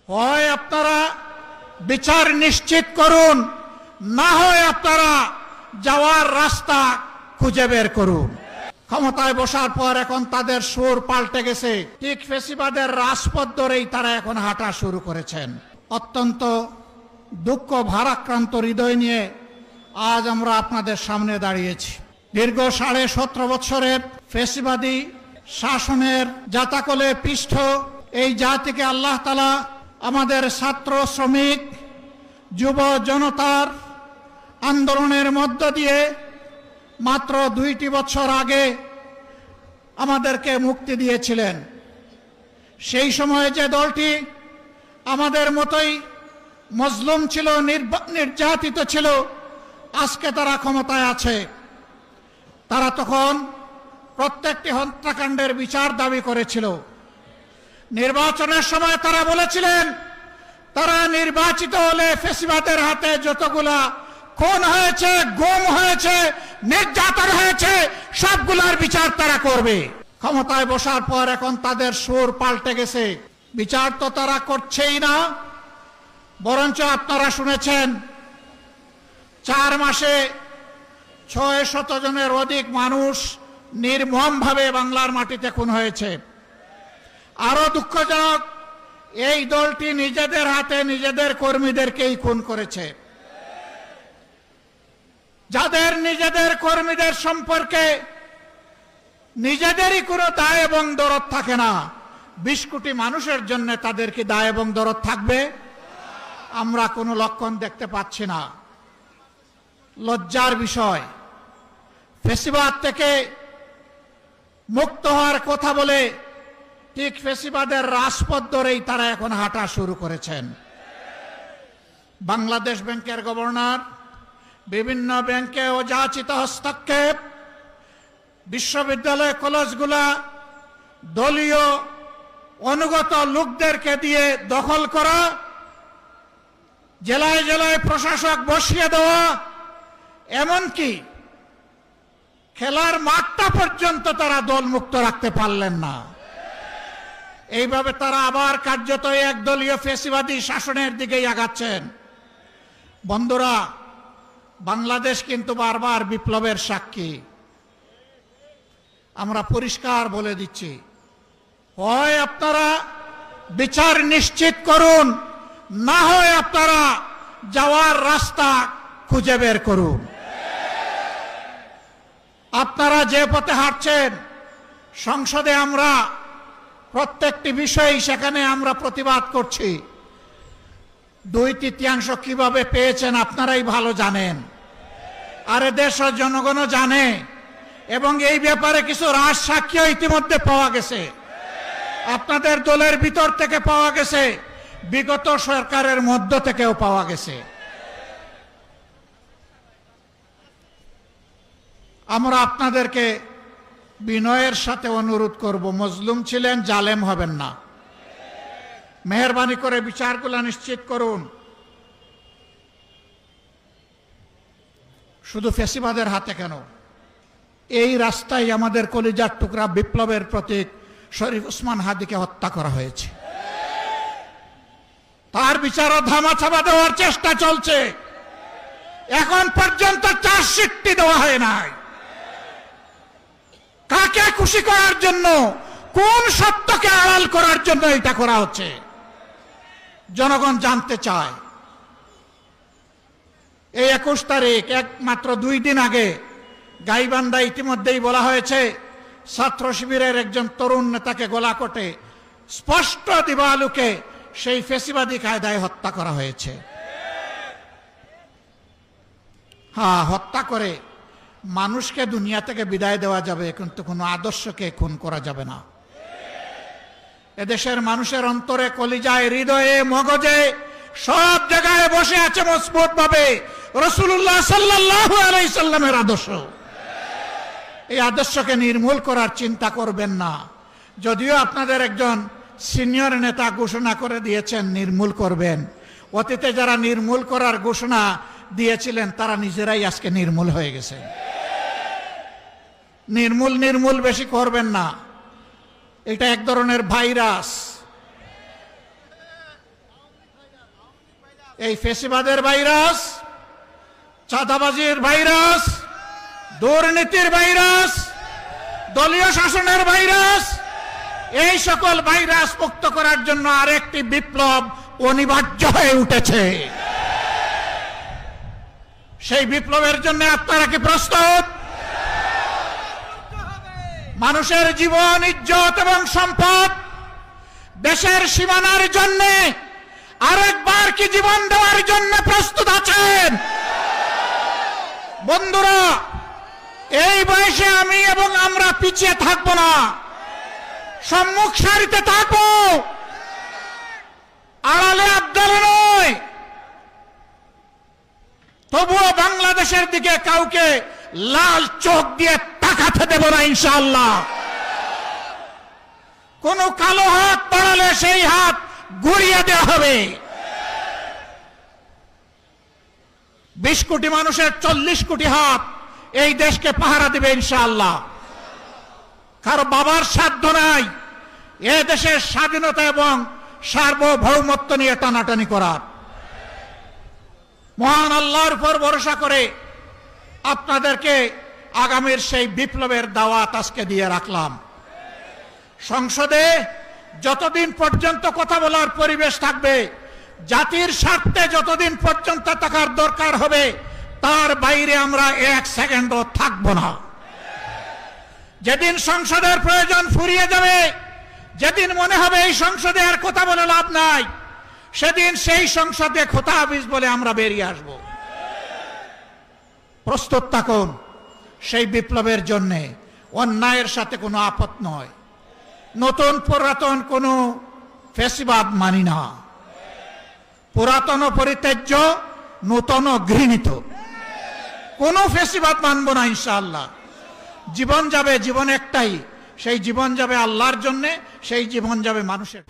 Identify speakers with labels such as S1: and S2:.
S1: হয় আপনারা বিচার নিশ্চিত করুন, না হয় আপনারা যাওয়ার রাস্তা খুঁজে বের করুন। ক্ষমতায় বসার পর এখন তাদের সুর পাল্টে গেছে। ঠিক ফেসিবাদের রাজপথ ধরেই তারা এখন হাঁটা শুরু করেছেন। অত্যন্ত দুঃখ ভারাক্রান্ত হৃদয় নিয়ে আজ আমরা আপনাদের সামনে দাঁড়িয়েছি। দীর্ঘ 17.5 বছরের ফেসিবাদী শাসনের জাতাকলে পিষ্ট এই জাতিকে আল্লাহ তাআলা আমাদের ছাত্র, শ্রমিক, যুব জনতার আন্দোলনের মধ্য দিয়ে মাত্র 2টি বছর আগে আমাদেরকে মুক্তি দিয়েছিলেন। সেই সময়ে যে দলটি আমাদের মতোই মজলুম ছিল, নির্যাতিত ছিল, আজকে তারা ক্ষমতায় আছে। তারা তখন প্রত্যেকটি হত্যাকাণ্ডের বিচার দাবি করেছিল। নির্বাচনের সময় তারা বলেছিলেন তারা নির্বাচিত হলে ফেসিবাদের হাতে যতগুলা খুন হয়েছে, গুম হয়েছে, নির্যাতন হয়েছে, সবগুলার বিচার তারা করবে। ক্ষমতায় বসার পর এখন তাদের সুর পাল্টে গেছে। বিচার তো তারা করছেই না, বরঞ্চ আপনারা শুনেছেন 4 মাসে 600 জনের অধিক মানুষ নির্মমভাবে বাংলার মাটিতে খুন হয়েছে। আরো দুঃখজনক, এই দলটি নিজেদের হাতে নিজেদের কর্মীদেরকেই খুন করেছে। যাদের নিজেদের কর্মীদের সম্পর্কে নিজেদেরই কোনো দায় এবং দরদ থাকে না, 20 কোটি মানুষের জন্য তাদের কি দায় এবং দরদ থাকবে? আমরা কোনো লক্ষণ দেখতে পাচ্ছি না। লজ্জার বিষয়, ফেসিবাদ থেকে মুক্ত হওয়ার কথা বলে ঠিক ফেসিবাদের রাজপথ ধরেই তারা এখন হাঁটা শুরু করেছেন। বাংলাদেশ ব্যাংকের গভর্নর, বিভিন্ন ব্যাংকে অযাচিত হস্তক্ষেপ, বিশ্ববিদ্যালয় কলেজগুলা দলীয় অনুগত লোকদেরকে দিয়ে দখল করা, জেলায় জেলায় প্রশাসক বসিয়ে দেওয়া, এমনকি খেলার মাঠটা পর্যন্ত তারা দলমুক্ত রাখতে পারলেন না। এইভাবে তারা আবার কার্যত একদলীয় ফেসিবাদী শাসনের দিকেই আগাচ্ছেন। বন্ধুরা, বাংলাদেশ কিন্তু বারবার বিপ্লবের সাক্ষী। আমরা পরিষ্কার বলে দিচ্ছি, হয় আপনারা বিচার নিশ্চিত করুন, না হয় আপনারা যাওয়ার রাস্তা খুঁজে বের করুন। আপনারা যে পথে হাঁটছেন, সংসদে আমরা প্রত্যেকটি বিষয় সেখানে আমরা প্রতিবাদ করছি। 2/3 কিভাবে পেয়েছেন আপনারাই ভালো জানেন, আর দেশ ও জনগণও জানে, এবং এই ব্যাপারে কিছু রাজ সাক্ষী ইতিমধ্যে পাওয়া গেছে। আপনাদের দলের ভিতর থেকে পাওয়া গেছে, বিগত সরকারের মধ্য থেকেও পাওয়া গেছে। আমরা আপনাদেরকে বিনয়ের সাথে অনুরোধ করব, মজলুম ছিলেন, জালেম হবেন না। মেহরবানি করে বিচারগুলো নিশ্চিত করুন। শুধু ফেসিবাদের হাতে কেন, এই রাস্তায় আমাদের কলিজার টুকরা বিপ্লবের প্রতীক শরীফ ওসমান হাদিকে হত্যা করা হয়েছে। তার বিচারও ধামাচাপা দেওয়ার চেষ্টা চলছে। এখন পর্যন্ত চার্জশিটটি দেওয়া হয় নাই। কাকে খুশি করার জন্য, কোন সত্যকে আড়াল করার জন্য এটা করা হচ্ছে, জনগণ জানতে চায়। এই 21 তারিখ, মাত্র 2 দিন আগে গাইবান্ধা ইতিমধ্যেই বলা হয়েছে ছাত্র শিবিরের একজন তরুণ নেতাকে গলাকটে স্পষ্ট দিবালুকে সেই ফেসিবাদী কায়দায় হত্যা করা হয়েছে। হ্যাঁ, হত্যা করে মানুষকে দুনিয়া থেকে বিদায় দেওয়া যাবে, কিন্তু কোনো আদর্শকে খুন করা যাবে না। এদেশের মানুষের অন্তরে, কলিজায়, হৃদয়ে, মগজে, সব জায়গায় বসে আছে মজবুত ভাবে রাসূলুল্লাহ সাল্লাল্লাহু আলাইহি সাল্লামের আদর্শ। এই আদর্শকে নির্মূল করার চিন্তা করবেন না। যদিও আপনাদের একজন সিনিয়র নেতা ঘোষণা করে দিয়েছেন নির্মূল করবেন, অতীতে যারা নির্মূল করার ঘোষণা দিয়েছিলেন তারা নিজেরাই আজকে নির্মূল হয়ে গেছে। নির্মূল বেশি করবেন না, এটা এক ধরনের ভাইরাস। এই ফেসিবাদের ভাইরাস, চাঁদাবাজির ভাইরাস, দুর্নীতির ভাইরাস, দলীয় শাসনের ভাইরাস, এই সকল ভাইরাস মুক্ত করার জন্য আরেকটি বিপ্লব অনিবার্য হয়ে উঠেছে। সেই বিপ্লবের জন্য আপনারা কি প্রস্তুত? মানুষের জীবন, ইজ্জত এবং সম্পদ দেশের সীমানার জন্য আরেকবার কি জীবন দেওয়ার জন্য প্রস্তুত আছেন? বন্ধুরা, এই বয়সে আমি এবং আমরা পিছিয়ে থাকবো না, সম্মুখ সারিতে থাকবো, আড়ালে আবদালে নয়। তবুও বাংলাদেশের দিকে কাউকে লাল চোখ দিয়ে তাকাতে দেব না ইনশাআল্লাহ। কোন কালো হাত বাড়ালে সেই হাত ঘুরিয়ে দেওয়া হবে। 20 কোটি মানুষের 40 কোটি হাত এই দেশকে পাহারা দিবে ইনশাআল্লাহ। কারো বাবার সাধ্য নাই এ দেশের স্বাধীনতা এবং সার্বভৌমত্ব নিয়ে টানাটানি করার। মহান আল্লাহর উপর ভরসা করে আপনাদেরকে আগামীর সেই বিপ্লবের দাওয়াত আজকে দিয়ে রাখলাম। সংসদে যতদিন পর্যন্ত কথা বলার পরিবেশ থাকবে, জাতির স্বার্থে যতদিন পর্যন্ত থাকার দরকার হবে, তার বাইরে আমরা 1 সেকেন্ডও থাকব না। যেদিন সংসদের প্রয়োজন ফুরিয়ে যাবে, যেদিন মনে হবে এই সংসদে আর কথা বলে লাভ নাই, সেদিন সেই সংসদে খোতা হাফিজ বলে আমরা বেরিয়ে আসব। প্রস্তুত থাকুন সেই বিপ্লবের জন্য। অন্যায়ের সাথে কোনো আপত নয়। নতুন পুরাতন কোনো ফেসিবাদ মানি না। পুরাতন পরিত্যাজ্য, নূতন ঘৃণিত। কোনো ফেসিবাদ মানব না ইনশাআল্লাহ। জীবন যাবে, জীবন একটাই, সেই জীবন যাবে আল্লাহর জন্যে, সেই জীবন যাবে মানুষের।